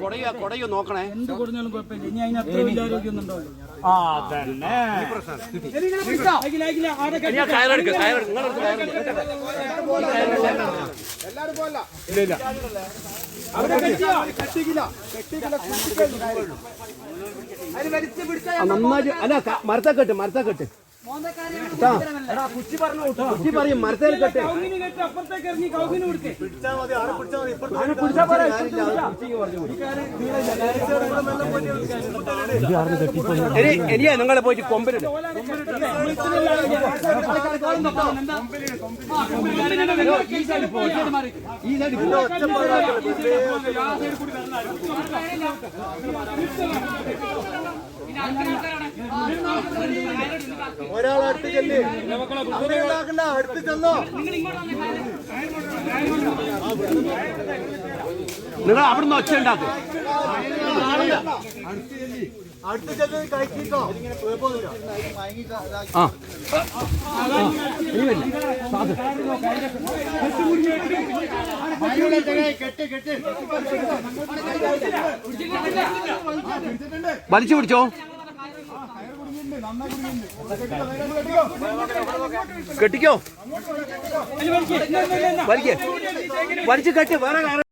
കൊടയോ നോക്കണേ. എന്ത് കൊടുത്താലും കുഴപ്പമില്ല. ഇനി അതിന് അത്ര വലിയ ആരോഗ്യമൊന്നും ഉണ്ടാവില്ല. നന്നായിട്ട് അല്ല മരത്തക്കെട്ട് കുച്ചി പറയും മരത്തേൽ കെട്ട്. ഇനിയാ നിങ്ങളെ പോയിട്ട് കൊമ്പിലിട്ട് ഒരാൾ അടുത്ത് ചെല്ല്, അടുത്ത് ചെന്നോ. നിങ്ങൾ അവിടുന്ന് ഒച്ച ഉണ്ടാക്കും. അടുത്ത് ചെന്ന് കഴിക്കോ. വലിച്ചു പിടിച്ചോ. കെട്ടിക്കോ. വലിച്ചു കെട്ടി വേറെ